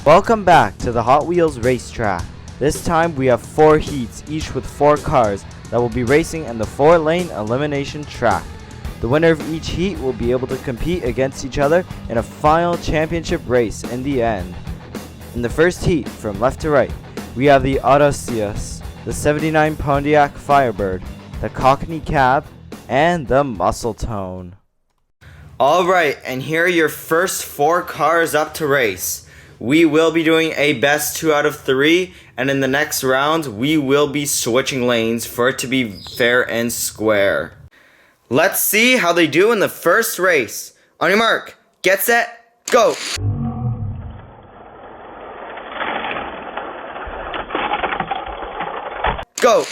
Welcome back to the Hot Wheels racetrack. This time we have 4 heats, each with 4 cars that will be racing in the 4-lane elimination track. The winner of each heat will be able to compete against each other in a final championship race in the end. In the first heat, from left to right, we have the Ouroboros, the 79 Pontiac Firebird, the Cockney Cab, and the Muscle Tone. Alright, and here are your first 4 cars up to race. We will be doing a best 2 out of 3, and in the next round, we will be switching lanes for it to be fair and square. Let's see how they do in the first race. On your mark, get set, go! Go!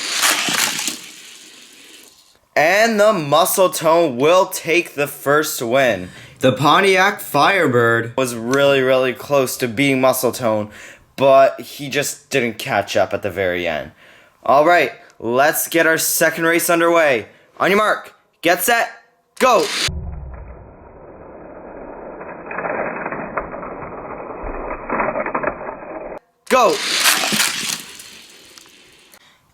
And the Muscle Tone will take the first win. The Pontiac Firebird was really close to being Muscle Tone, but he just didn't catch up at the very end. Alright, let's get our second race underway. On your mark, get set, go! Go!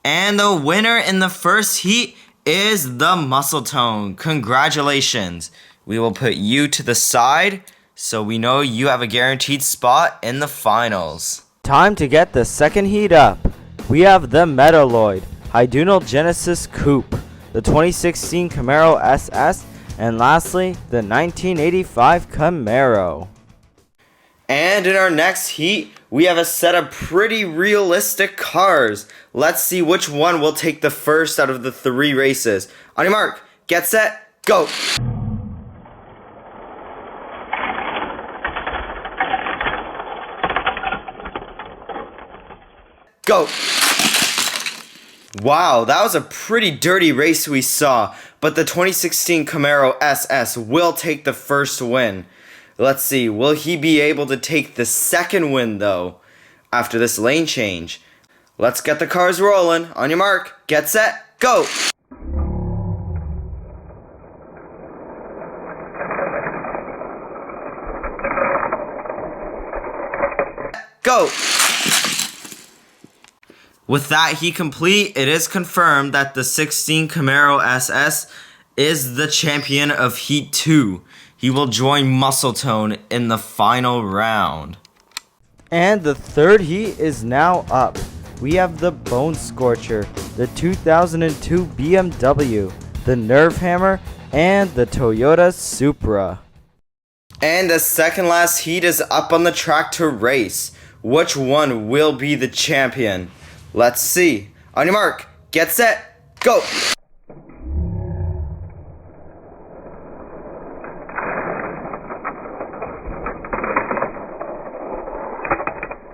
And the winner in the first heat is the Muscle Tone. Congratulations. We will put you to the side so we know you have a guaranteed spot in the finals. Time to get the second heat up. We have the Mechanolith Hydunal Genesis Coupe, the 2016 Camaro SS, and lastly, the 1985 Camaro. And in our next heat, we have a set of pretty realistic cars. Let's see which one will take the first out of the 3 races. On your mark, get set, go! Go! Wow, that was a pretty dirty race we saw, but the 2016 Camaro SS will take the first win. Let's see, will he be able to take the second win though, after this lane change? Let's get the cars rolling. On your mark, get set, go! Go! With that heat complete, it is confirmed that the 16 Camaro SS is the champion of Heat 2. He will join Muscle Tone in the final round. And the third heat is now up. We have the Bone Scorcher, the 2002 BMW, the Nerve Hammer, and the Toyota Supra. And the second last heat is up on the track to race. Which one will be the champion? Let's see. On your mark, get set, go!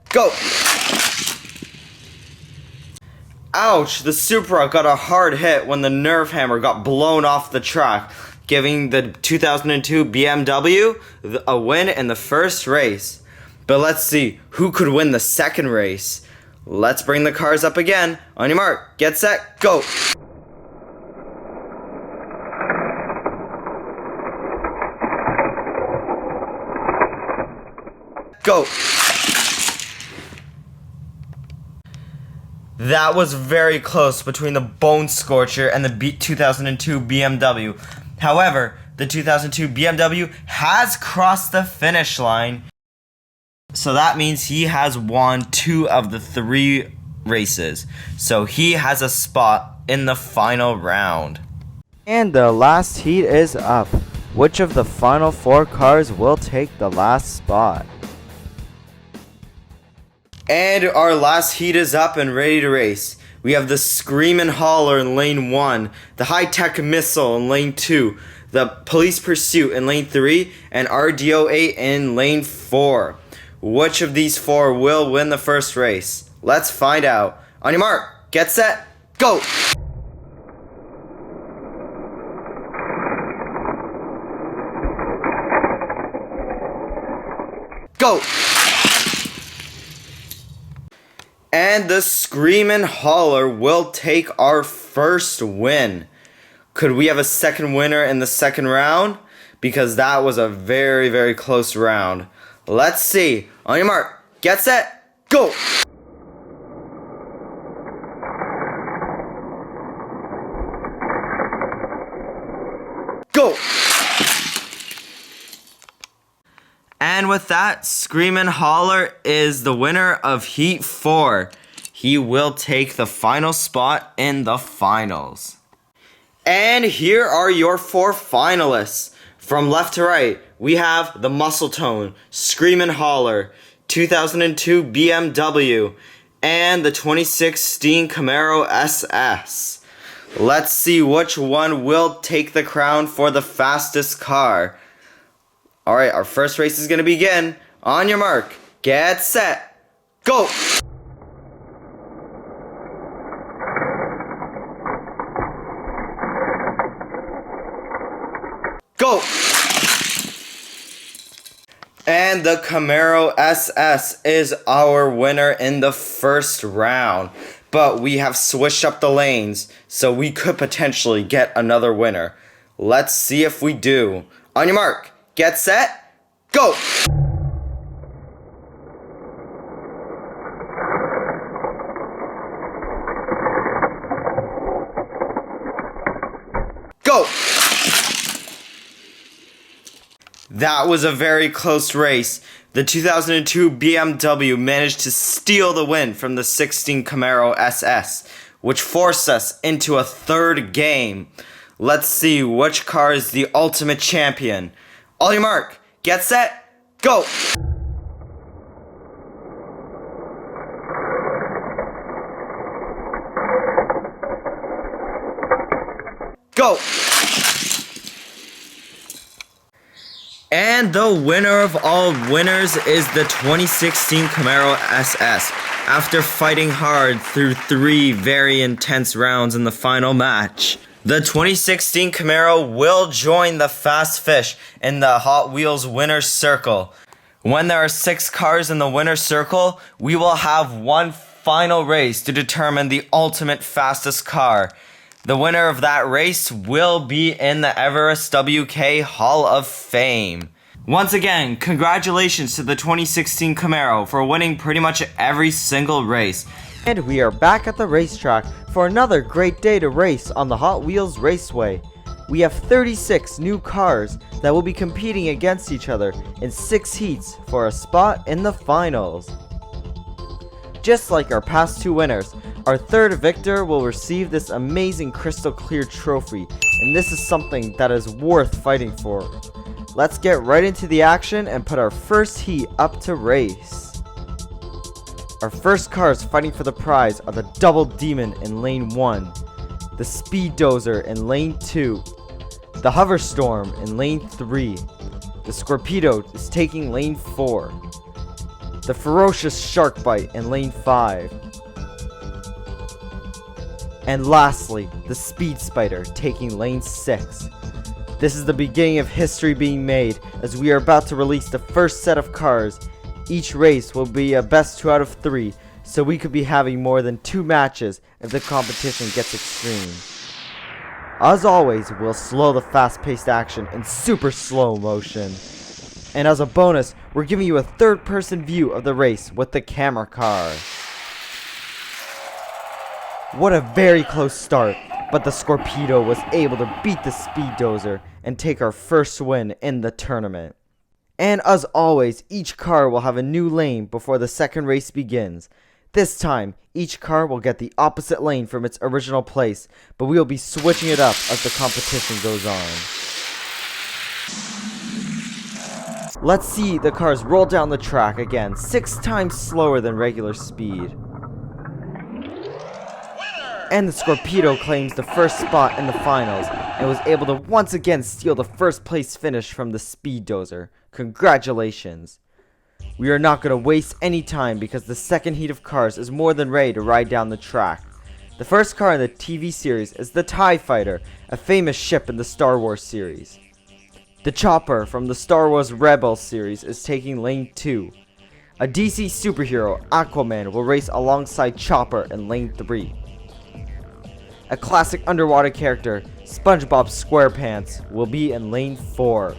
Go! Ouch, the Supra got a hard hit when the Nerve Hammer got blown off the track, giving the 2002 BMW a win in the first race. But let's see who could win the second race. Let's bring the cars up again. On your mark, get set, go! Go! That was very close between the Bone Scorcher and the 2002 BMW. However, the 2002 BMW has crossed the finish line. So that means he has won 2 of the 3 races. So he has a spot in the final round. And the last heat is up. Which of the final 4 cars will take the last spot? And our last heat is up and ready to race. We have the Screamin' Hauler in lane 1, the High-Tech Missile in lane 2, the Police Pursuit in lane 3, and RDO8 in lane 4. Which of these 4 will win the first race? Let's find out. On your mark, get set, go! Go! And the Screamin' Hauler will take our first win. Could we have a second winner in the second round? Because that was a very close round. Let's see. On your mark, get set, go! Go! And with that, Screamin' Holler is the winner of Heat 4. He will take the final spot in the finals. And here are your 4 finalists. From left to right, we have the Muscle Tone, Screamin' Holler, 2002 BMW, and the 2016 Camaro SS. Let's see which one will take the crown for the fastest car. Alright, our first race is going to begin. On your mark, get set, go! Go! And the Camaro SS is our winner in the first round. But we have switched up the lanes, so we could potentially get another winner. Let's see if we do. On your mark, get set, go! Go! That was a very close race. The 2002 BMW managed to steal the win from the 16 Camaro SS, which forced us into a third game. Let's see which car is the ultimate champion. On your mark, get set, go! Go! And the winner of all winners is the 2016 Camaro SS, after fighting hard through 3 very intense rounds in the final match. The 2016 Camaro will join the Fast Fish in the Hot Wheels winner's circle. When there are 6 cars in the winner's circle, we will have one final race to determine the ultimate fastest car. The winner of that race will be in the Everest WK Hall of Fame. Once again, congratulations to the 2016 Camaro for winning pretty much every single race. And we are back at the racetrack for another great day to race on the Hot Wheels Raceway. We have 36 new cars that will be competing against each other in 6 heats for a spot in the finals. Just like our past 2 winners, our third victor will receive this amazing crystal clear trophy, and this is something that is worth fighting for. Let's get right into the action and put our first heat up to race. Our first cars fighting for the prize are the Double Demon in lane 1, the Speed Dozer in lane 2, the Hoverstorm in lane 3, the Scorpedo is taking lane 4, the Ferocious Sharkbite in lane 5, and lastly, the Speed Spider taking lane 6. This is the beginning of history being made, as we are about to release the first set of cars. Each race will be a best 2 out of 3, so we could be having more than 2 matches if the competition gets extreme. As always, we'll slow the fast-paced action in super slow motion. And as a bonus, we're giving you a third-person view of the race with the camera car. What a very close start, but the Scorpedo was able to beat the Speed Dozer and take our first win in the tournament. And as always, each car will have a new lane before the second race begins. This time, each car will get the opposite lane from its original place, but we will be switching it up as the competition goes on. Let's see the cars roll down the track again, 6 times slower than regular speed. And the Scorpedo claims the first spot in the finals and was able to once again steal the first place finish from the Speed Dozer. Congratulations. We are not going to waste any time because the second heat of cars is more than ready to ride down the track. The first car in the TV series is the TIE Fighter, a famous ship in the Star Wars series. The Chopper from the Star Wars Rebels series is taking lane 2. A DC superhero, Aquaman, will race alongside Chopper in lane 3. A classic underwater character, SpongeBob SquarePants, will be in lane 4.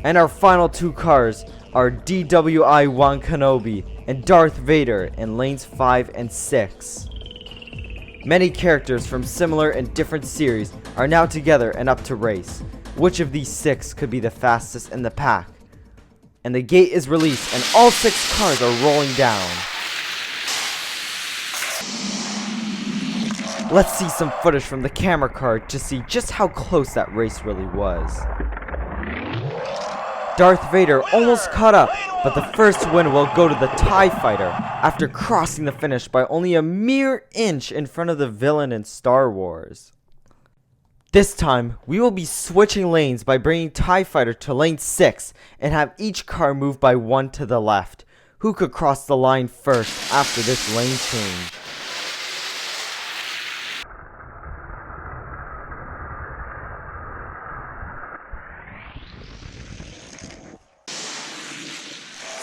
And our final two cars are DWI-1 Kenobi and Darth Vader in lanes 5 and 6. Many characters from similar and different series are now together and up to race. Which of these 6 could be the fastest in the pack? And the gate is released and all 6 cars are rolling down. Let's see some footage from the camera card to see just how close that race really was. Darth Vader almost caught up, but the first win will go to the TIE Fighter after crossing the finish by only a mere inch in front of the villain in Star Wars. This time, we will be switching lanes by bringing TIE Fighter to lane 6 and have each car move by 1 to the left. Who could cross the line first after this lane change?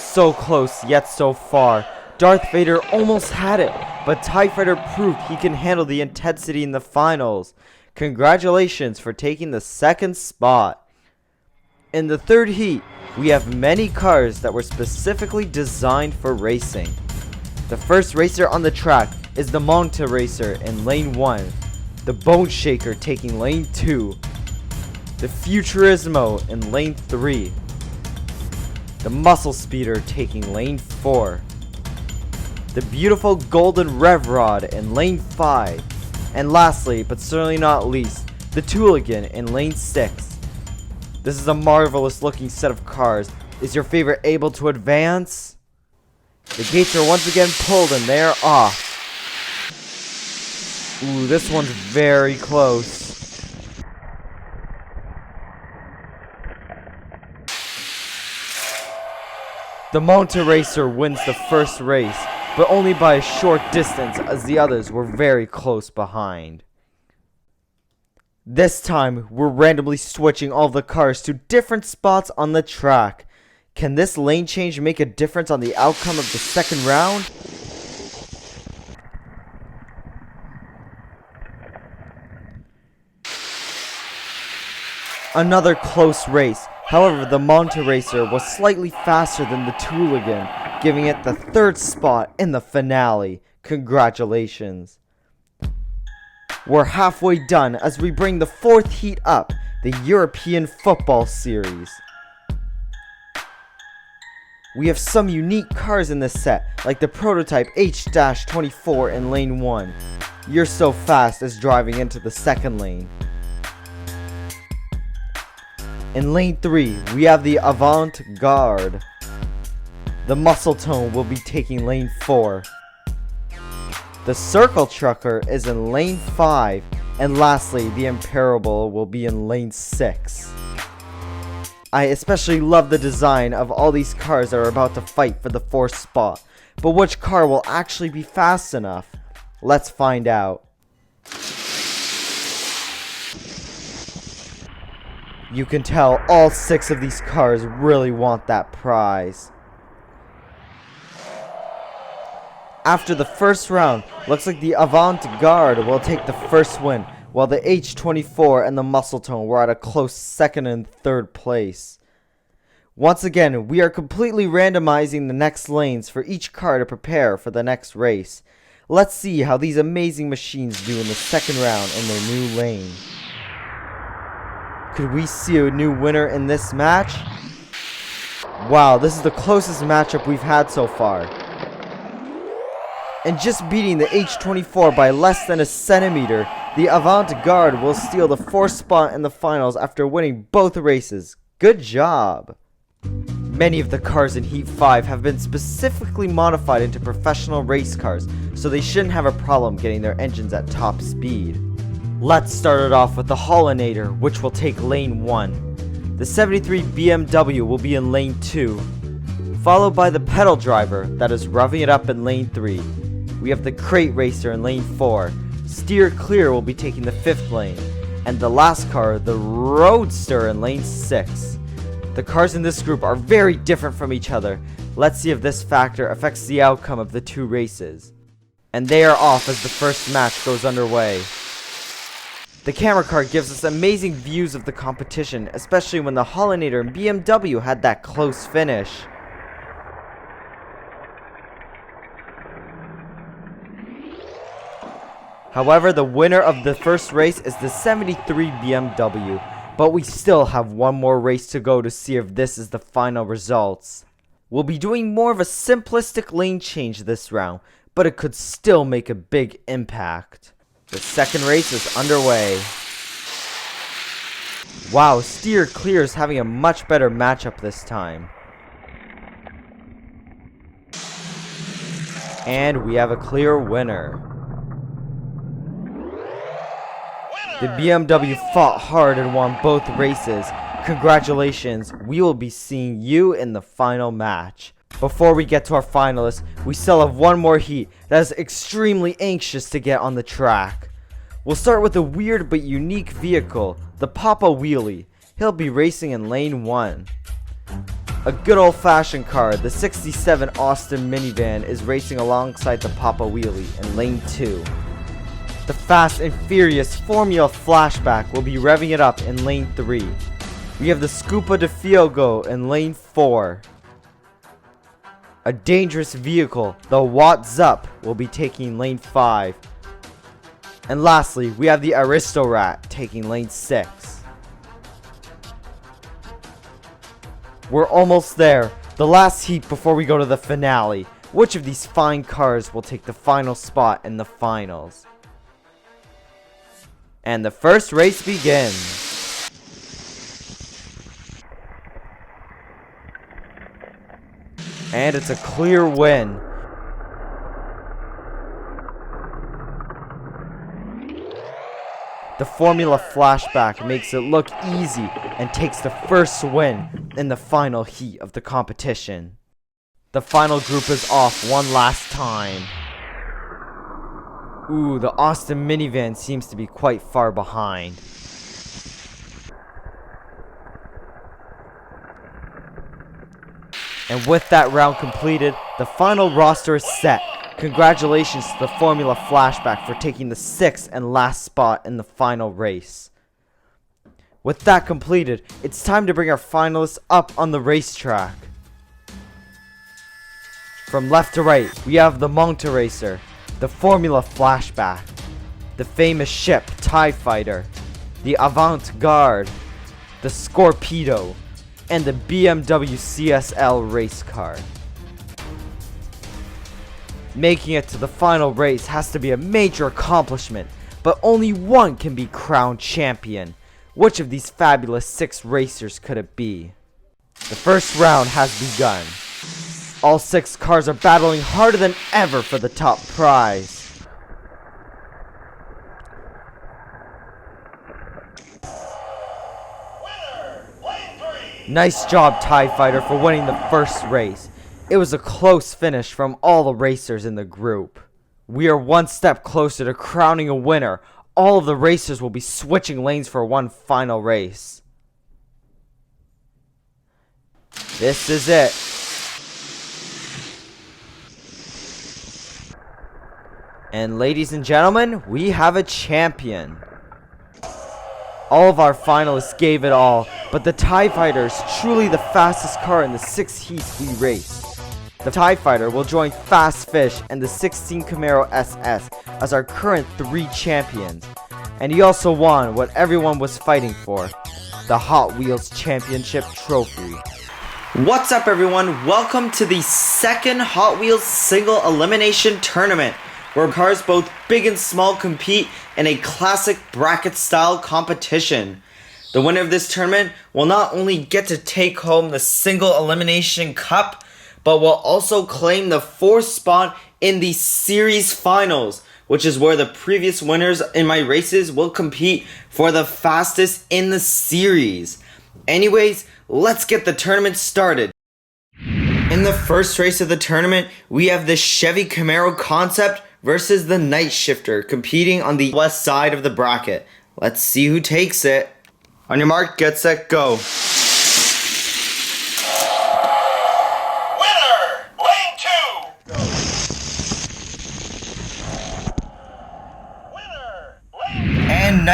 So close, yet so far. Darth Vader almost had it, but TIE Fighter proved he can handle the intensity in the finals. Congratulations for taking the second spot. In the third heat, we have many cars that were specifically designed for racing. The first racer on the track is the Monta Racer in lane 1, the Bone Shaker taking lane 2, the Futurismo in lane 3, the Muscle Speeder taking lane 4, the beautiful Golden Rev Rod in lane 5, and lastly, but certainly not least, the Tooligan in lane 6. This is a marvelous looking set of cars. Is your favorite able to advance? The gates are once again pulled and they are off. Ooh, this one's very close. The Monta Racer wins the first race, but only by a short distance as the others were very close behind. This time, we're randomly switching all of the cars to different spots on the track. Can this lane change make a difference on the outcome of the second round? Another close race. However, the Monta Racer was slightly faster than the Tooligan, giving it the third spot in the finale. Congratulations. We're halfway done as we bring the fourth heat up, the European Football Series. We have some unique cars in this set, like the prototype H-24 in lane 1. You're so fast as driving into the second lane. In lane 3, we have the Avant-Garde. The Muscle Tone will be taking lane 4. The Circle Trucker is in lane 5. And lastly, the Imperable will be in lane 6. I especially love the design of all these cars that are about to fight for the 4th spot. But which car will actually be fast enough? Let's find out. You can tell all 6 of these cars really want that prize. After the first round, looks like the Avant-Garde will take the first win, while the H-24 and the Muscle Tone were at a close second and third place. Once again, we are completely randomizing the next lanes for each car to prepare for the next race. Let's see how these amazing machines do in the second round in their new lane. Could we see a new winner in this match? Wow, this is the closest matchup we've had so far. And just beating the H-24 by less than a centimeter, the Avant-Garde will steal the 4th spot in the finals after winning both races. Good job! Many of the cars in Heat 5 have been specifically modified into professional race cars, so they shouldn't have a problem getting their engines at top speed. Let's start it off with the Hollinator, which will take lane 1. The 73 BMW will be in lane 2, followed by the Pedal Driver that is revving it up in lane 3. We have the Crate Racer in lane 4. Steer Clear will be taking the 5th lane. And the last car, the Roadster, in lane 6. The cars in this group are very different from each other. Let's see if this factor affects the outcome of the 2 races. And they are off as the first match goes underway. The camera card gives us amazing views of the competition, especially when the Hollinator and BMW had that close finish. However, the winner of the first race is the 73 BMW, but we still have one more race to go to see if this is the final results. We'll be doing more of a simplistic lane change this round, but it could still make a big impact. The second race is underway. Wow, Steer Clear is having a much better matchup this time. And we have a clear winner. The BMW fought hard and won both races. Congratulations, we will be seeing you in the final match. Before we get to our finalists, we still have one more heat that is extremely anxious to get on the track. We'll start with a weird but unique vehicle, the Papa Wheelie. He'll be racing in lane 1. A good old-fashioned car, the 67 Austin minivan, is racing alongside the Papa Wheelie in lane 2. The Fast and Furious Formula Flashback will be revving it up in lane 3. We have the Scupa de Fiogo in lane 4. A dangerous vehicle, the What's Up, will be taking lane 5. And lastly, we have the Aristorat taking lane 6. We're almost there. The last heat before we go to the finale. Which of these fine cars will take the final spot in the finals? And the first race begins. And it's a clear win. The Formula Flashback makes it look easy and takes the first win in the final heat of the competition. The final group is off one last time. Ooh, the Austin minivan seems to be quite far behind. And with that round completed, the final roster is set. Congratulations to the Formula Flashback for taking the 6th and last spot in the final race. With that completed, it's time to bring our finalists up on the racetrack. From left to right, we have the Monta Racer, the Formula Flashback, the famous ship TIE Fighter, the Avant-Garde, the Scorpedo, and the BMW CSL race car. Making it to the final race has to be a major accomplishment, but only one can be crowned champion. Which of these fabulous 6 racers could it be? The first round has begun. All 6 cars are battling harder than ever for the top prize. Nice job, TIE Fighter, for winning the first race. It was a close finish from all the racers in the group. We are one step closer to crowning a winner. All of the racers will be switching lanes for one final race. This is it. And ladies and gentlemen, we have a champion. All of our finalists gave it all, but the TIE Fighter is truly the fastest car in the 6 heats we raced. The TIE Fighter will join Fast Fish and the 16 Camaro SS as our current 3 champions. And he also won what everyone was fighting for, the Hot Wheels Championship Trophy. What's up, everyone? Welcome to the second Hot Wheels Single Elimination Tournament, where cars both big and small compete in a classic bracket-style competition. The winner of this tournament will not only get to take home the Single Elimination Cup, but will also claim the 4th spot in the Series Finals, which is where the previous winners in my races will compete for the fastest in the series. Anyways, let's get the tournament started. In the first race of the tournament, we have the Chevy Camaro Concept versus the Night Shifter competing on the west side of the bracket. Let's see who takes it. On your mark, get set, go.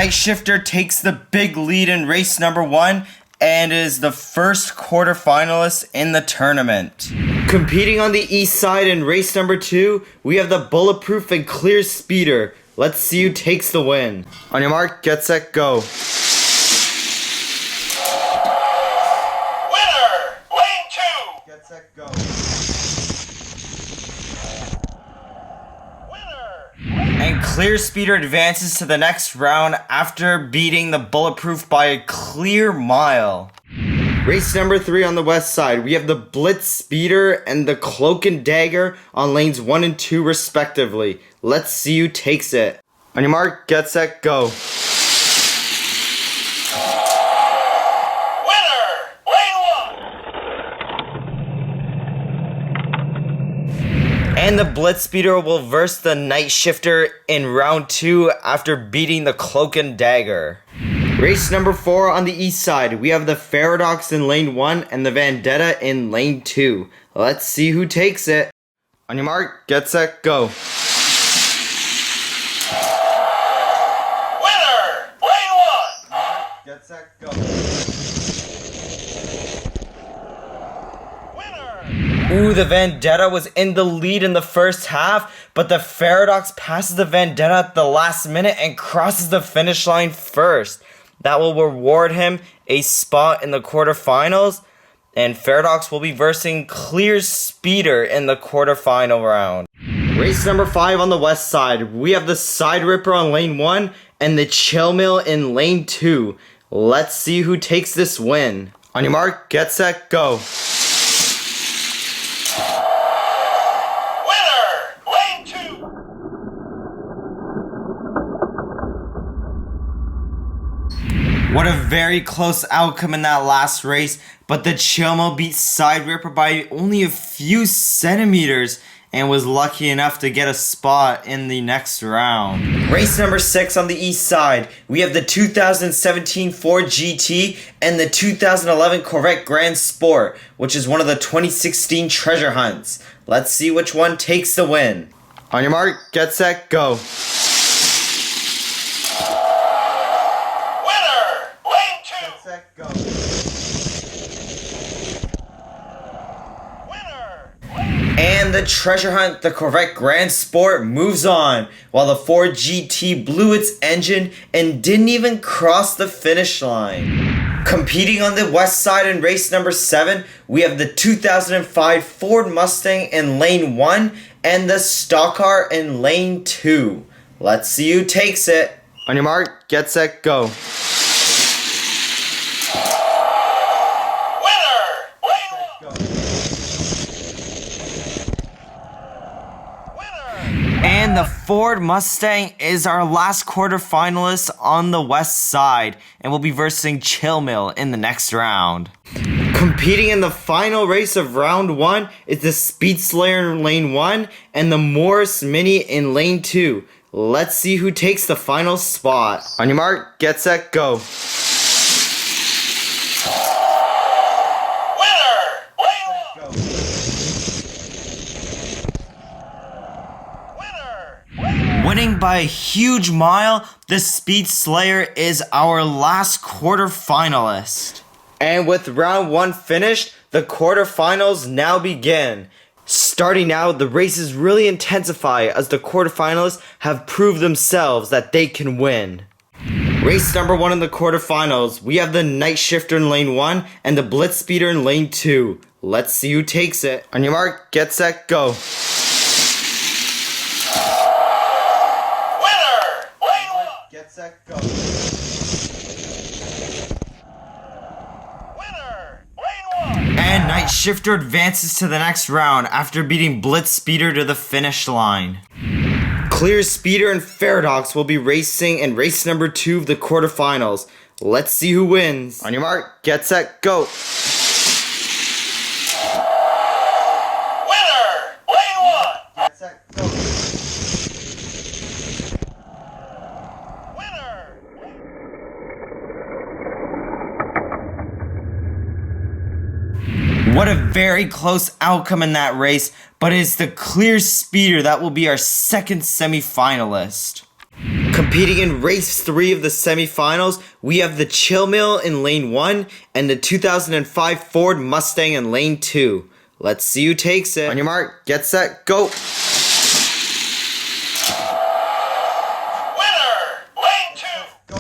Night Shifter takes the big lead in race number 1 and is the first quarterfinalist in the tournament. Competing on the east side in race number 2, we have the Bulletproof and Clear Speeder. Let's see who takes the win. On your mark, get set, go. Winner, lane 2. Get set, go. And Clear Speeder advances to the next round after beating the Bulletproof by a clear mile. Race number 3 on the west side, we have the Blitz Speeder and the Cloak and Dagger on lanes 1 and 2 respectively. Let's see who takes it. On your mark, get set, go. Winner, lane 1. And the Blitz Speeder will verse the Night Shifter in round 2 after beating the Cloak and Dagger. Race number 4 on the east side, we have the Paradox in lane 1 and the Vendetta in lane 2. Let's see who takes it. On your mark, get set, go. Winner, lane 1. Get set, go. Winner. Ooh, the Vendetta was in the lead in the first half, but the Paradox passes the Vendetta at the last minute and crosses the finish line first. That will reward him a spot in the quarterfinals, and Paradox will be versing Clear Speeder in the quarterfinal round. Race number 5 on the west side, we have the Side Ripper on lane 1 and the Chill Mill in lane 2. Let's see who takes this win. On your mark, get set, go. Winner, lane 2. What a very close outcome in that last race, but the Chill Mill beat Side Ripper by only a few centimeters and was lucky enough to get a spot in the next round. Race number 6 on the east side, we have the 2017 Ford GT and the 2011 Corvette Grand Sport, which is one of the 2016 treasure hunts. Let's see which one takes the win. On your mark, get set, go. And the treasure hunt, the Corvette Grand Sport, moves on, while the Ford GT blew its engine and didn't even cross the finish line. Competing on the west side in race number 7, we have the 2005 Ford Mustang in lane 1 and the Stock Car in lane 2. Let's see who takes it. On your mark, get set, go. And the Ford Mustang is our last quarterfinalist on the west side and will be versing Chill Mill in the next round. Competing in the final race of round 1 is the Speed Slayer in lane 1 and the Morris Mini in lane 2. Let's see who takes the final spot. On your mark, get set, go. Winning by a huge mile, the Speed Slayer is our last quarterfinalist. And with round 1 finished, the quarterfinals now begin. Starting now, the races really intensify as the quarterfinalists have proved themselves that they can win. Race number 1 in the quarterfinals, we have the Night Shifter in lane 1 and the Blitz Speeder in lane 2. Let's see who takes it. On your mark, get set, go. Get set, go. Winner, lane 1. And Night Shifter advances to the next round after beating Blitz Speeder to the finish line. Clear Speeder and Paradox will be racing in race number 2 of the quarterfinals. Let's see who wins. On your mark, get set, go. Winner, lane 1. Get set, go. What a very close outcome in that race, but it's the Clear Speeder that will be our second semi-finalist. Competing in race 3 of the semifinals, we have the Chill Mill in lane 1 and the 2005 Ford Mustang in lane 2. Let's see who takes it. On your mark, get set, go! Winner! Lane 2! Go!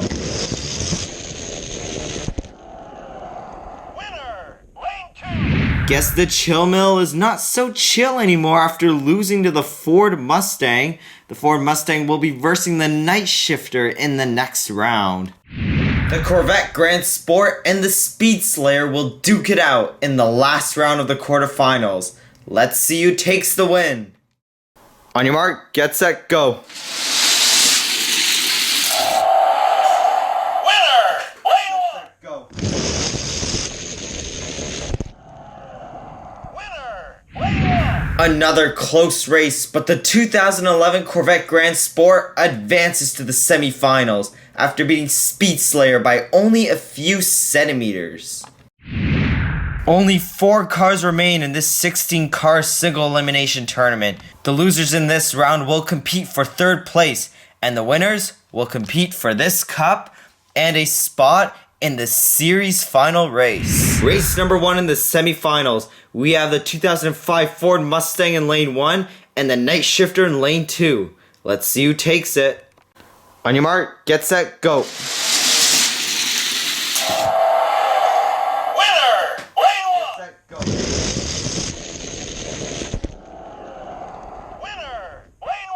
Winner! Lane 2! Guess the Chill Mill is not so chill anymore after losing to the Ford Mustang. The Ford Mustang will be versing the Night Shifter in the next round. The Corvette Grand Sport and the Speed Slayer will duke it out in the last round of the quarterfinals. Let's see who takes the win. On your mark, get set, go. Winner! Lane 1! Go. Winner! Lane 1! Another close race, but the 2011 Corvette Grand Sport advances to the semifinals after beating Speed Slayer by only a few centimeters. Only 4 cars remain in this 16-car single elimination tournament. The losers in this round will compete for 3rd place, and the winners will compete for this cup and a spot in the series final race. Race number 1 in the semifinals, we have the 2005 Ford Mustang in lane 1 and the Night Shifter in lane 2. Let's see who takes it. On your mark, get set, go. Winner! Lane 1! Go. Winner! Lane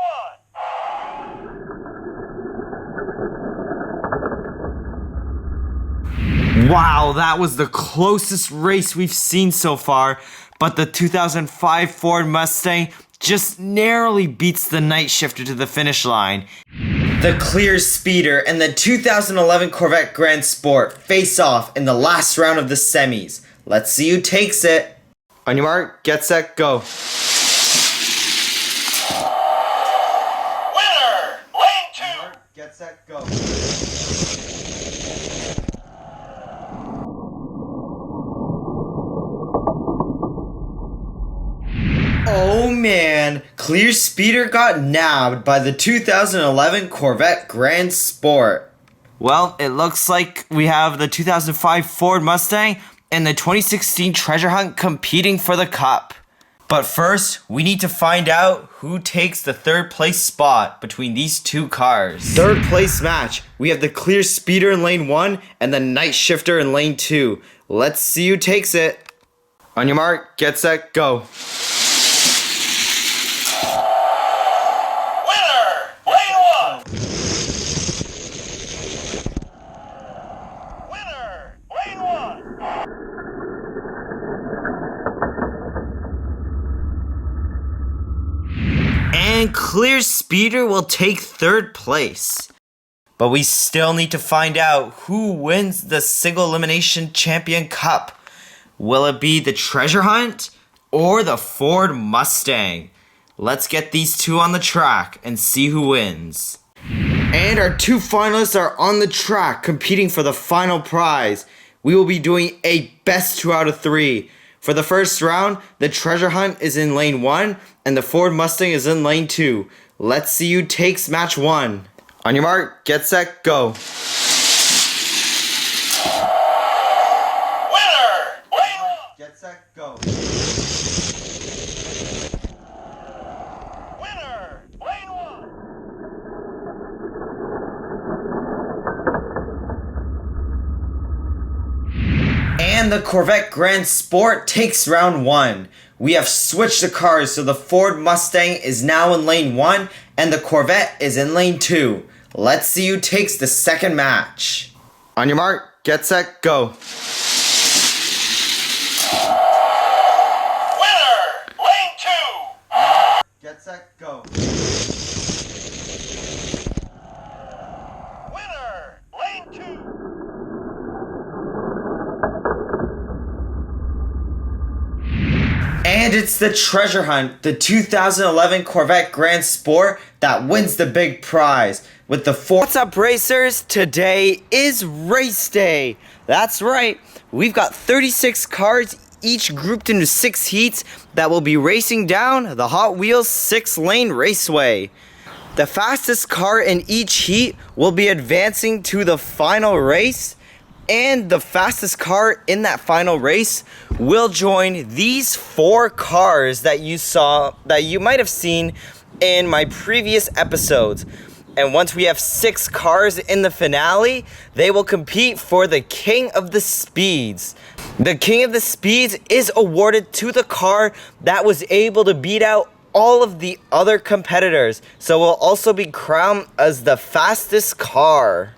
1! Wow, that was the closest race we've seen so far, but the 2005 Ford Mustang just narrowly beats the Night Shifter to the finish line. The Clear Speeder and the 2011 Corvette Grand Sport face off in the last round of the semis. Let's see who takes it. On your mark, get set, go. Winner! Lane 2! Get set, go. Oh man, Clear Speeder got nabbed by the 2011 Corvette Grand Sport. Well, it looks like we have the 2005 Ford Mustang and the 2016 Treasure Hunt competing for the cup. But first, we need to find out who takes the 3rd place spot between these 2 cars. 3rd place match, we have the Clear Speeder in lane 1 and the Night Shifter in lane 2. Let's see who takes it. On your mark, get set, go. Winner! Lane 1! Winner! Lane 1! And Clear Speeder will take 3rd place. But we still need to find out who wins the Single Elimination Champion Cup. Will it be the Treasure Hunt or the Ford Mustang? Let's get these 2 on the track and see who wins. And our 2 finalists are on the track competing for the final prize. We will be doing a best 2 out of 3. For the first round, the Treasure Hunt is in lane 1 and the Ford Mustang is in lane 2. Let's see who takes match 1. On your mark, get set, go. Winner! Lane 1! Get set, go. Winner! Lane 1! And the Corvette Grand Sport takes round 1. We have switched the cars so the Ford Mustang is now in lane 1 and the Corvette is in lane 2. Let's see who takes the 2nd match. On your mark, get set, go. Winner! Lane 2! Get set, go. Winner! Lane 2! And it's the Treasure Hunt, the 2011 Corvette Grand Sport, that wins the big prize. With the What's up, racers? Today is race day. That's right. We've got 36 cars, each grouped into 6 heats that will be racing down the Hot Wheels 6-lane raceway. The fastest car in each heat will be advancing to the final race, and the fastest car in that final race will join these 4 cars that you might have seen in my previous episodes. And once we have 6 cars in the finale, they will compete for the King of the Speeds. The King of the Speeds is awarded to the car that was able to beat out all of the other competitors, so will also be crowned as the fastest car.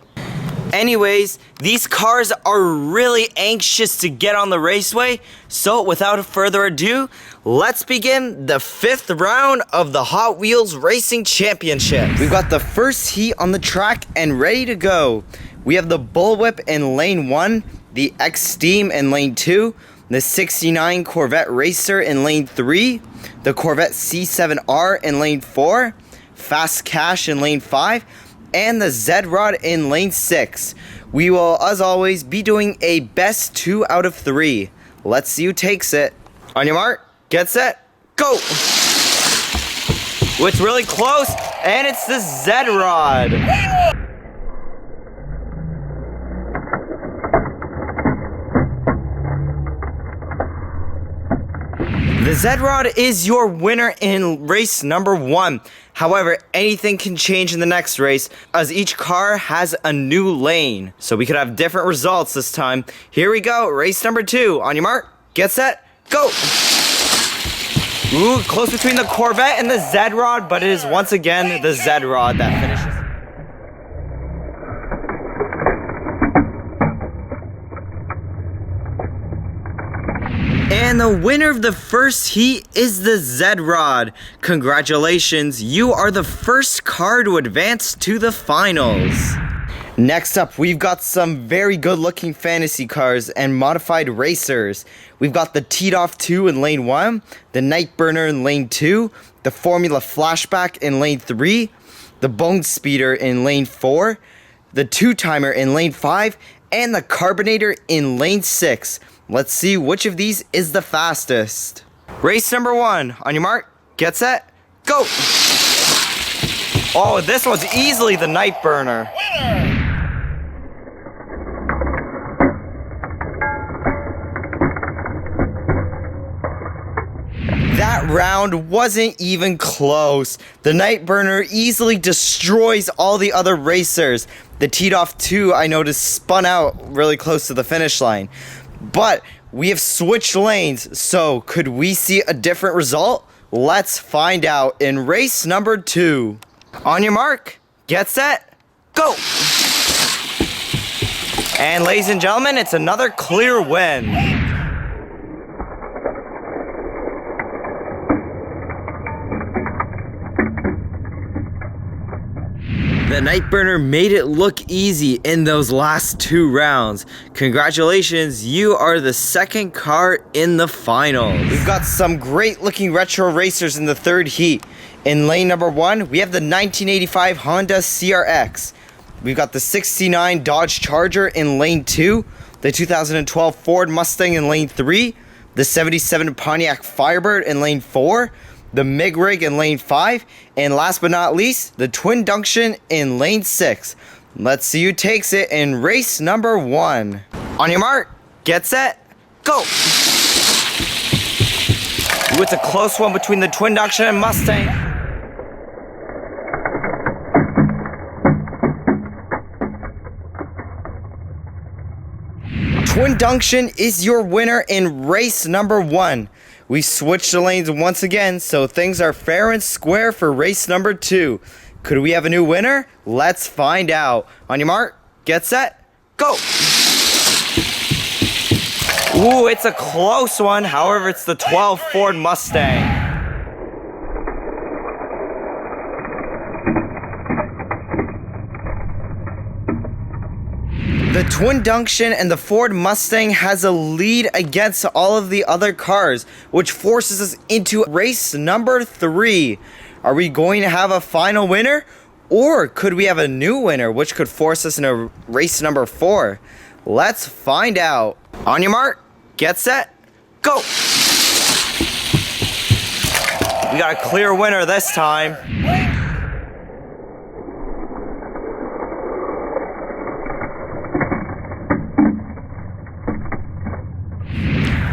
Anyways, these cars are really anxious to get on the raceway, so without further ado, let's begin the 5th round of the Hot Wheels Racing Championship. We've got the first heat on the track and ready to go. We have the Bullwhip in lane 1, the X-Steam in lane 2, the 69 Corvette Racer in lane 3, the Corvette C7R in lane 4, Fast Cash in lane 5, and the Z-Rod in lane 6. We will, as always, be doing a best 2 out of 3. Let's see who takes it. On your mark, get set, go! It's really close, and it's the Z-Rod. The Z-Rod is your winner in race number 1. However, anything can change in the next race as each car has a new lane. So we could have different results this time. Here we go, race number 2. On your mark, get set, go! Ooh, close between the Corvette and the Z-Rod, but it is once again the Z-Rod that finishes. And the winner of the first heat is the Z-Rod. Congratulations, you are the first car to advance to the finals. Next up, we've got some very good looking fantasy cars and modified racers. We've got the Teed-Off 2 in lane 1, the Nightburner in lane 2, the Formula Flashback in lane 3, the Bone Speeder in lane 4, the Two-Timer in lane 5, and the Carbonator in lane 6. Let's see which of these is the fastest. Race number 1. On your mark, get set, go! Oh, this one's easily the Nightburner. Winner! That round wasn't even close. The Nightburner easily destroys all the other racers. The Teed-Off 2, I noticed, spun out really close to the finish line. But we have switched lanes, so could we see a different result? Let's find out in race number 2. On your mark, get set, go! And ladies and gentlemen, it's another clear win. The Nightburner made it look easy in those last 2 rounds. Congratulations, you are the second car in the finals. We've got some great looking retro racers in the 3rd heat. In lane number 1, we have the 1985 Honda CRX. We've got the 69 Dodge Charger in lane 2, the 2012 Ford Mustang in lane 3, the 77 Pontiac Firebird in lane 4, the MIG Rig in lane 5, and last but not least, the Twin Dunction in lane 6. Let's see who takes it in race number 1. On your mark, get set, go! Ooh, it's a close one between the Twin Dunction and Mustang. Twin Dunction is your winner in race number 1. We switched the lanes once again, so things are fair and square for race number 2. Could we have a new winner? Let's find out. On your mark, get set, go! Ooh, it's a close one. However, it's the 12 Ford Mustang. The Twin Dunction and the Ford Mustang has a lead against all of the other cars, which forces us into race number 3. Are we going to have a final winner? Or could we have a new winner, which could force us into race number 4? Let's find out. On your mark, get set, go! We got a clear winner this time.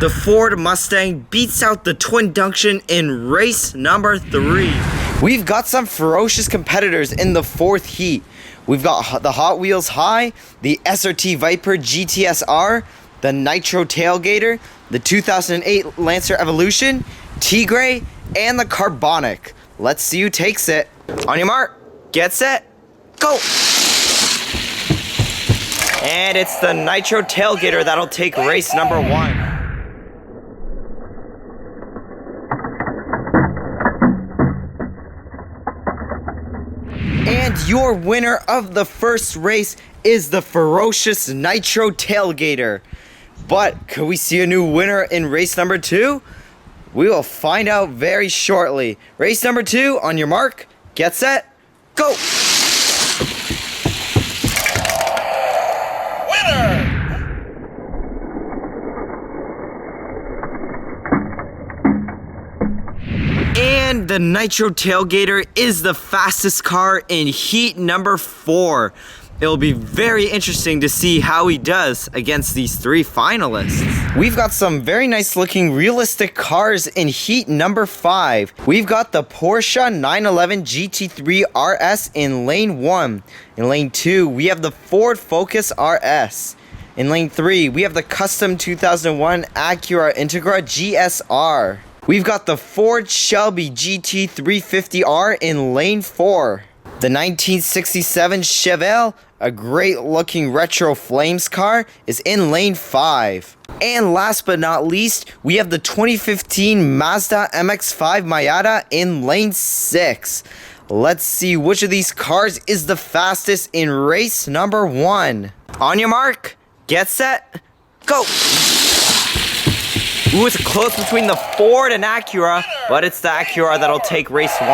The Ford Mustang beats out the Twin Dunction in race number 3. We've got some ferocious competitors in the 4th heat. We've got the Hot Wheels High, the SRT Viper GTSR, the Nitro Tailgater, the 2008 Lancer Evolution, Tigre, and the Carbonic. Let's see who takes it. On your mark, get set, go! And it's the Nitro Tailgater that'll take race number 1. And your winner of the first race is the ferocious Nitro Tailgater. But could we see a new winner in race number 2? We will find out very shortly. Race number 2, on your mark, get set, go! Winner! And the Nitro Tailgater is the fastest car in heat number 4. It'll be very interesting to see how he does against these 3 finalists. We've got some very nice looking realistic cars in heat number 5. We've got the Porsche 911 GT3 RS in lane 1. In lane 2, we have the Ford Focus RS. In lane 3, we have the custom 2001 Acura Integra GSR. We've got the Ford Shelby GT350R in lane 4. The 1967 Chevelle, a great looking retro flames car, is in lane 5. And last but not least, we have the 2015 Mazda MX-5 Miata in lane 6. Let's see which of these cars is the fastest in race number 1. On your mark, get set, go! Ooh, it's close between the Ford and Acura, but it's the Acura that'll take race 1.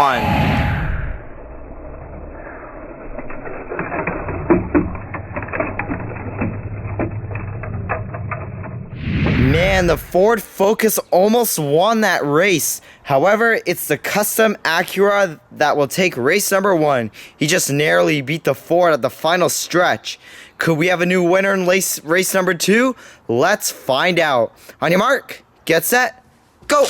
Man, the Ford Focus almost won that race. However, it's the custom Acura that will take race number 1. He just narrowly beat the Ford at the final stretch. Could we have a new winner in race number 2? Let's find out. On your mark, get set, go!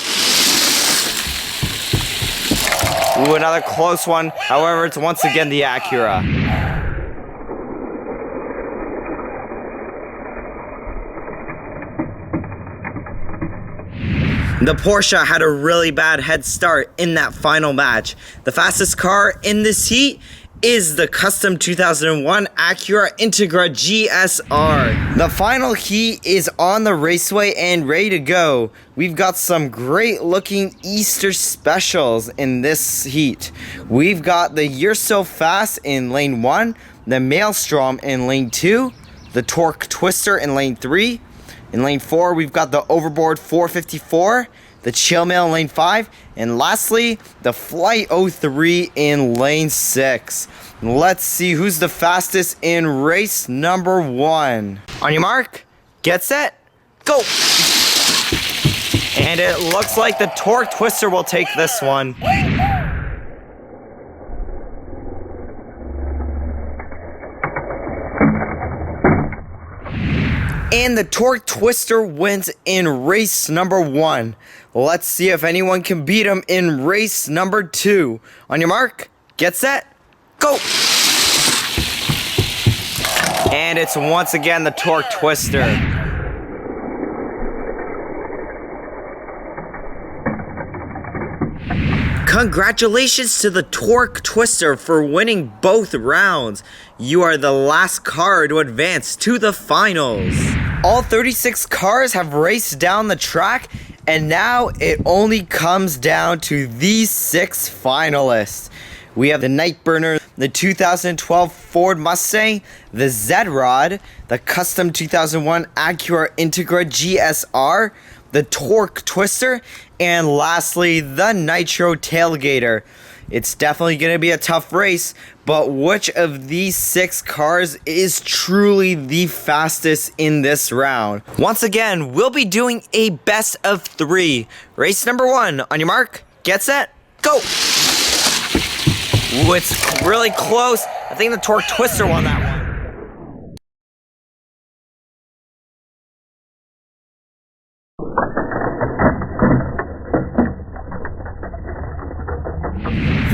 Ooh, another close one. However, it's once again the Acura. The Porsche had a really bad head start in that final match. The fastest car in this heat is the custom 2001 Acura Integra GSR. The final heat is on the raceway and ready to go. We've got some great looking Easter specials in this heat. We've got the You're So Fast in lane 1, the Maelstrom in lane 2, the Torque Twister in lane 3. In lane 4, we've got the Overboard 454, the Chill Mail in lane 5, and lastly, the Flight 03 in lane 6. Let's see who's the fastest in race number 1. On your mark, get set, go! And it looks like the Torque Twister will take this one. And the Torque Twister wins in race number 1. Let's see if anyone can beat him in race number 2. On your mark, get set, go! And it's once again the Torque Twister. Congratulations to the Torque Twister for winning both rounds. You are the last car to advance to the finals. All 36 cars have raced down the track, and now it only comes down to these 6 finalists. We have the Nightburner, the 2012 Ford Mustang, the Z-Rod, the custom 2001 Acura Integra GSR, the Torque Twister, and lastly, the Nitro Tailgater. It's definitely going to be a tough race, but which of these 6 cars is truly the fastest in this round? Once again, we'll be doing a best of 3. Race number 1, on your mark, get set, go! Ooh, it's really close. I think the Torque Twister won that one.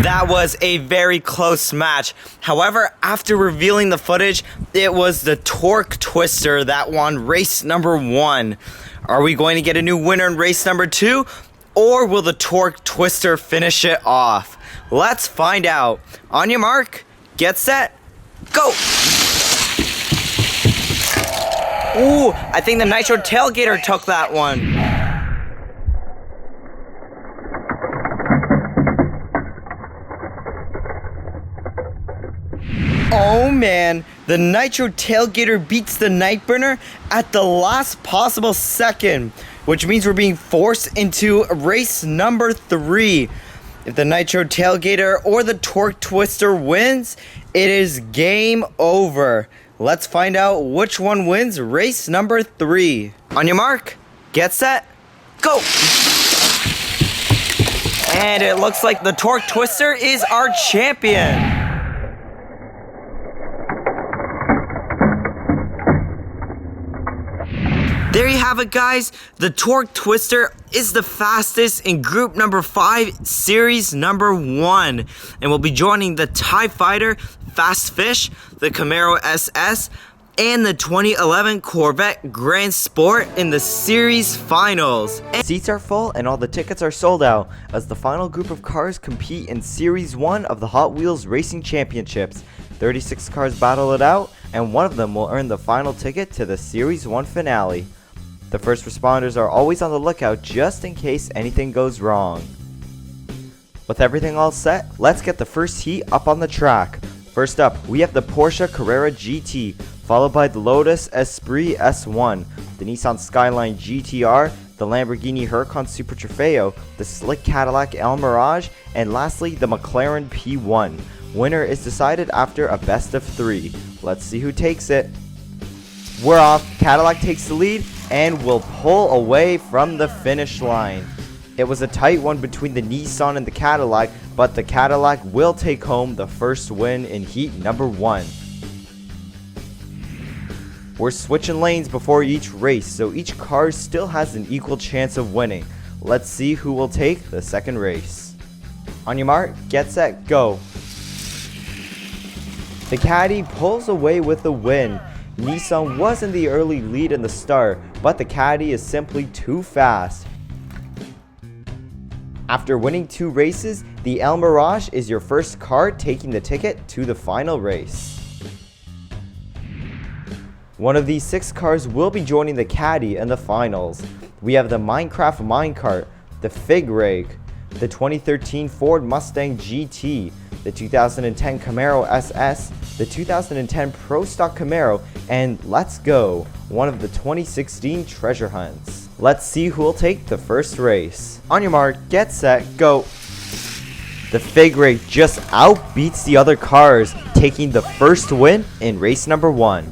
That was a very close match. However, after revealing the footage, it was the Torque Twister that won race number 1. Are we going to get a new winner in race number 2? Or will the Torque Twister finish it off? Let's find out. On your mark, get set, go! Ooh, I think the Nitro Tailgater took that one. Oh man, the Nitro Tailgater beats the Nightburner at the last possible second, which means we're being forced into race number 3. If the Nitro Tailgater or the Torque Twister wins, it is game over. Let's find out which one wins race number 3. On your mark, get set, go! And it looks like the Torque Twister is our champion. There you have it, guys. The Torque Twister is the fastest in group number 5, series number 1. And we'll be joining the TIE Fighter, Fast Fish, the Camaro SS, and the 2011 Corvette Grand Sport in the series finals. Seats are full and all the tickets are sold out as the final group of cars compete in Series 1 of the Hot Wheels Racing Championships. 36 cars battle it out, and one of them will earn the final ticket to the Series 1 finale. The first responders are always on the lookout just in case anything goes wrong. With everything all set, let's get the first heat up on the track. First up, we have the Porsche Carrera GT, followed by the Lotus Esprit S1, the Nissan Skyline GTR, the Lamborghini Huracan Super Trofeo, the slick Cadillac El Mirage, and lastly the McLaren P1. Winner is decided after a best of 3. Let's see who takes it. We're off. Cadillac takes the lead and will pull away from the finish line. It was a tight one between the Nissan and the Cadillac, but the Cadillac will take home the first win in heat number 1. We're switching lanes before each race, so each car still has an equal chance of winning. Let's see who will take the second race. On your mark, get set, go. The Caddy pulls away with the win. Nissan was in the early lead in the start, but the Caddy is simply too fast. After winning 2 races, the El Mirage is your first car taking the ticket to the final race. One of these 6 cars will be joining the Caddy in the finals. We have the Minecraft Minecart, the Fig Rig, the 2013 Ford Mustang GT, the 2010 Camaro SS, the 2010 Pro Stock Camaro, and let's go, one of the 2016 treasure hunts. Let's see who will take the first race. On your mark, get set, go. The Fig Rig just outbeats the other cars, taking the first win in race number 1.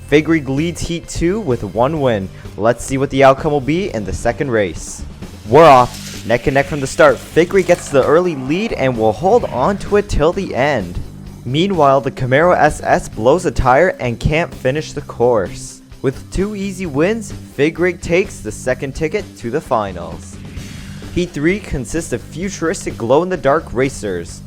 Fig Rig leads heat 2 with 1 win. Let's see what the outcome will be in the second race. We're off. Neck and neck from the start. Fig Rig gets the early lead and will hold on to it till the end. Meanwhile, the Camaro SS blows a tire and can't finish the course. With 2 easy wins, Fig Rig takes the second ticket to the finals. Heat 3 consists of futuristic glow-in-the-dark racers.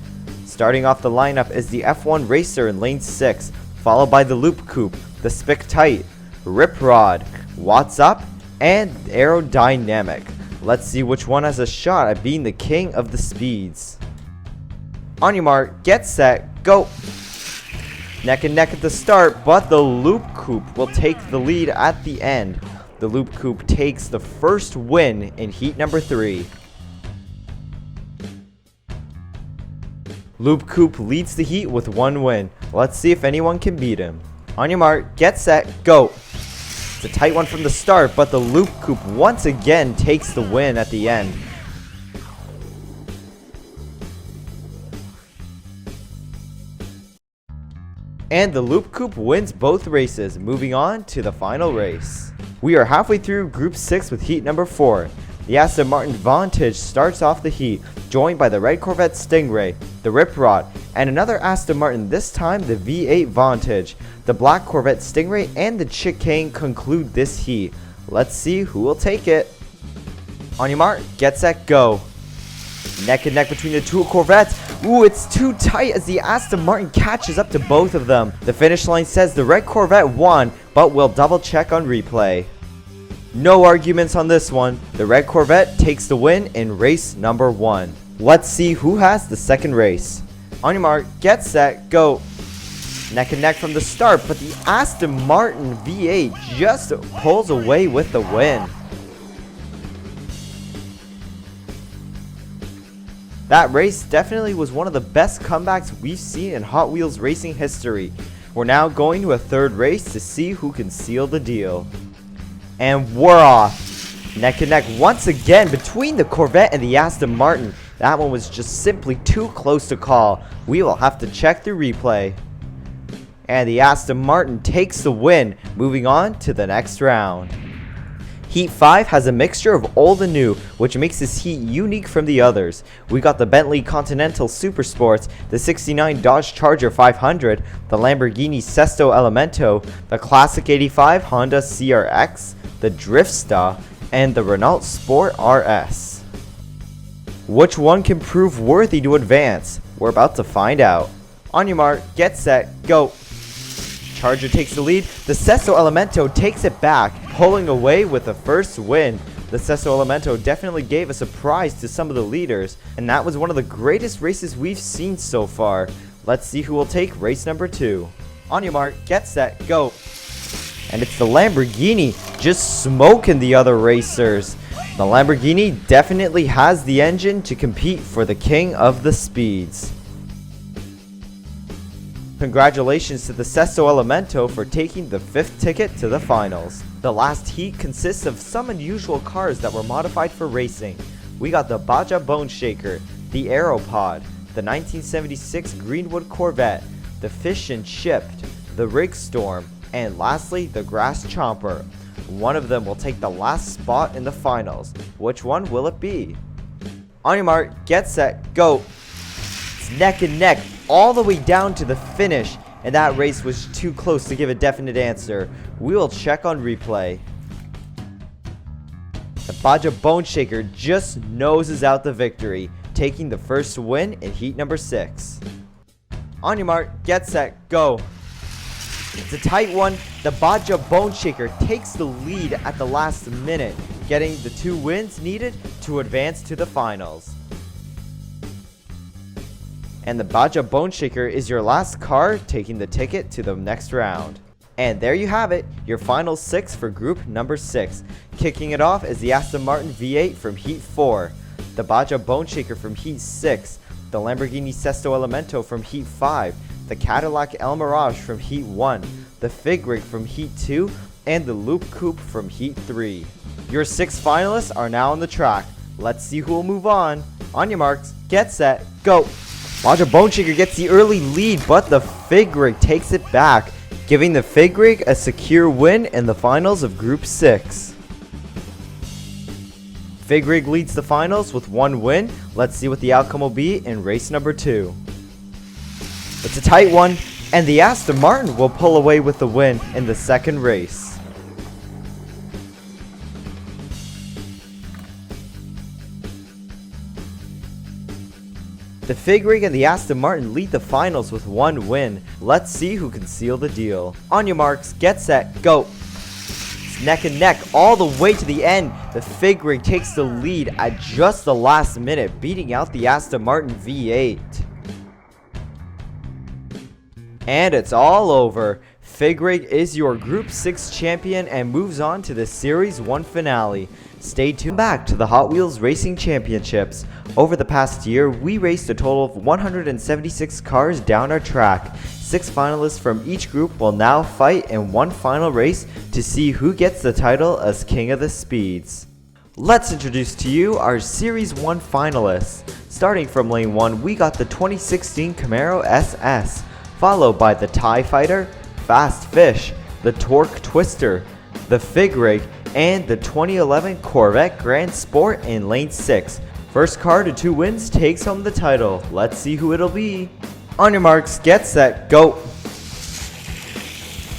Starting off the lineup is the F1 Racer in lane 6, followed by the Loop Coupe, the Spic Tight, Rip Rod, What's Up, and Aerodynamic. Let's see which one has a shot at being the king of the speeds. On your mark, get set, go. Neck and neck at the start, but the Loop Coupe will take the lead at the end. The Loop Coupe takes the first win in heat number 3. Loop Coupe leads the heat with 1 win. Let's see if anyone can beat him. On your mark, get set, go. It's a tight one from the start, but the Loop Coupe once again takes the win at the end. And the Loop Coupe wins both races, moving on to the final race. We are halfway through Group 6 with heat number 4. The Aston Martin Vantage starts off the heat, joined by the red Corvette Stingray, the Rip Rod, and another Aston Martin, this time the V8 Vantage. The black Corvette Stingray and the Chicane conclude this heat. Let's see who will take it. On your mark, get set, go. Neck and neck between the two Corvettes. Ooh, it's too tight as the Aston Martin catches up to both of them. The finish line says the red Corvette won, but we'll double check on replay. No arguments on this one. The red Corvette takes the win in race number 1. Let's see who has the second race. On your mark, get set, go. Neck and neck from the start, but the Aston Martin V8 just pulls away with the win. That race definitely was one of the best comebacks we've seen in Hot Wheels racing history. We're now going to a third race to see who can seal the deal. And we're off. Neck and neck once again between the Corvette and the Aston Martin. That one was just simply too close to call. We will have to check the replay. And the Aston Martin takes the win, moving on to the next round. Heat 5 has a mixture of old and new, which makes this heat unique from the others. We got the Bentley Continental Super Sports, the 69 Dodge Charger 500, the Lamborghini Sesto Elemento, the Classic 85 Honda CRX, the Driftstar, and the Renault Sport RS. Which one can prove worthy to advance? We're about to find out. On your mark, get set, go. Charger takes the lead. The Sesto Elemento takes it back, pulling away with the first win. The Sesto Elemento definitely gave a surprise to some of the leaders, and that was one of the greatest races we've seen so far. Let's see who will take race number 2. On your mark, get set, go. And it's the Lamborghini just smoking the other racers. The Lamborghini definitely has the engine to compete for the king of the speeds. Congratulations to the Sesto Elemento for taking the 5th ticket to the finals. The last heat consists of some unusual cars that were modified for racing. We got the Baja Bone Shaker, the Aeropod, the 1976 Greenwood Corvette, the Fish and Chipped, the Rig Storm, and lastly the Grass Chomper. One of them will take the last spot in the finals. Which one will it be? On your mark, get set, go. It's neck and neck all the way down to the finish, and that race was too close to give a definite answer. We will check on replay. The Baja Bone Shaker just noses out the victory, taking the first win in heat number 6. On your mark, get set, go. It's a tight one. The Baja Bone Shaker takes the lead at the last minute, getting the 2 wins needed to advance to the finals. And the Baja Bone Shaker is your last car taking the ticket to the next round. And there you have it, your final 6 for group number 6. Kicking it off is the Aston Martin V8 from heat 4, the Baja Bone Shaker from heat 6, the Lamborghini Sesto Elemento from heat 5, the Cadillac El Mirage from heat 1, the Fig Rig from heat 2, and the Loop Coupe from heat 3. Your 6 finalists are now on the track. Let's see who will move on. On your marks, get set, go. Baja Bone Shaker gets the early lead, but the Fig Rig takes it back, giving the Fig Rig a secure win in the finals of Group 6. Fig Rig leads the finals with 1 win. Let's see what the outcome will be in race number 2. It's a tight one, and the Aston Martin will pull away with the win in the second race. The Fig Rig and the Aston Martin lead the finals with 1 win. Let's see who can seal the deal. On your marks, get set, go. It's neck and neck all the way to the end. The Fig Rig takes the lead at just the last minute, beating out the Aston Martin V8. And it's all over. Fig Rig is your Group 6 champion and moves on to the Series 1 finale. Stay tuned back to the Hot Wheels Racing Championships. Over the past year, we raced a total of 176 cars down our track. 6 finalists from each group will now fight in one final race to see who gets the title as King of the Speeds. Let's introduce to you our Series 1 finalists. Starting from lane 1, we got the 2016 Camaro SS, followed by the TIE Fighter, Fast Fish, the Torque Twister, the Fig Rig, and the 2011 Corvette Grand Sport in lane 6. First car to 2 wins takes home the title. Let's see who it'll be. On your marks, get set, go.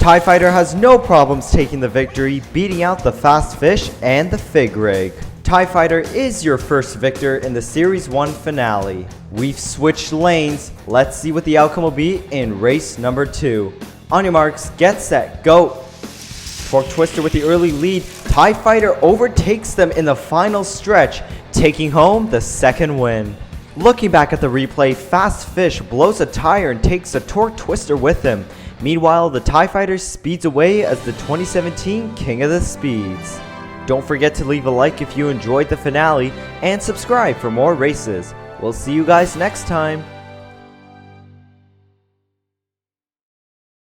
TIE Fighter has no problems taking the victory, beating out the Fast Fish and the Fig Rig. TIE Fighter is your first victor in the Series 1 finale. We've switched lanes. Let's see what the outcome will be in race number 2. On your marks, get set, go! Torque Twister with the early lead. TIE Fighter overtakes them in the final stretch, taking home the second win. Looking back at the replay, Fast Fish blows a tire and takes a Torque Twister with him. Meanwhile, the TIE Fighter speeds away as the 2017 King of the Speeds. Don't forget to leave a like if you enjoyed the finale and subscribe for more races. We'll see you guys next time.